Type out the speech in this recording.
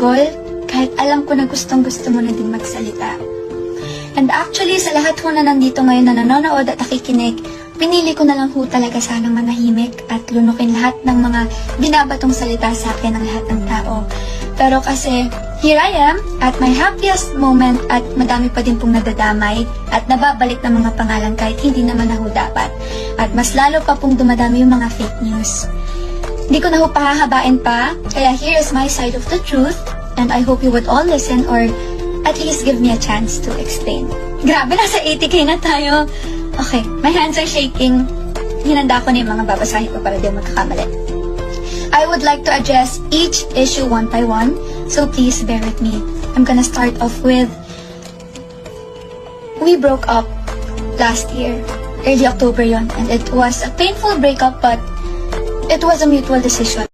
sanggol, kahit alam ko na gustong-gusto mo na din magsalita. And actually, sa lahat ho na nandito ngayon na nanonood at nakikinig, pinili ko na lang ho talaga sanang manahimik at lunukin lahat ng mga binabatong salita sa akin ng lahat ng tao. Pero kasi, here I am, at my happiest moment at madami pa din pong nadadamay at nababalik ng mga pangalan kahit hindi naman na ho dapat. At mas lalo pa pong dumadami yung mga fake news. Hindi ko na ho pahahabain pa, kaya here is my side of the truth, and I hope you would all listen or at least give me a chance to explain. Grabe, nasa 80k na tayo. Okay, my hands are shaking. Hinanda ko na yung mga babasahin ko para di magkakamali. I would like to address each issue one by one, so please bear with me. I'm gonna start off with, we broke up last year. Early October yon, and it was a painful breakup, but it was a mutual decision.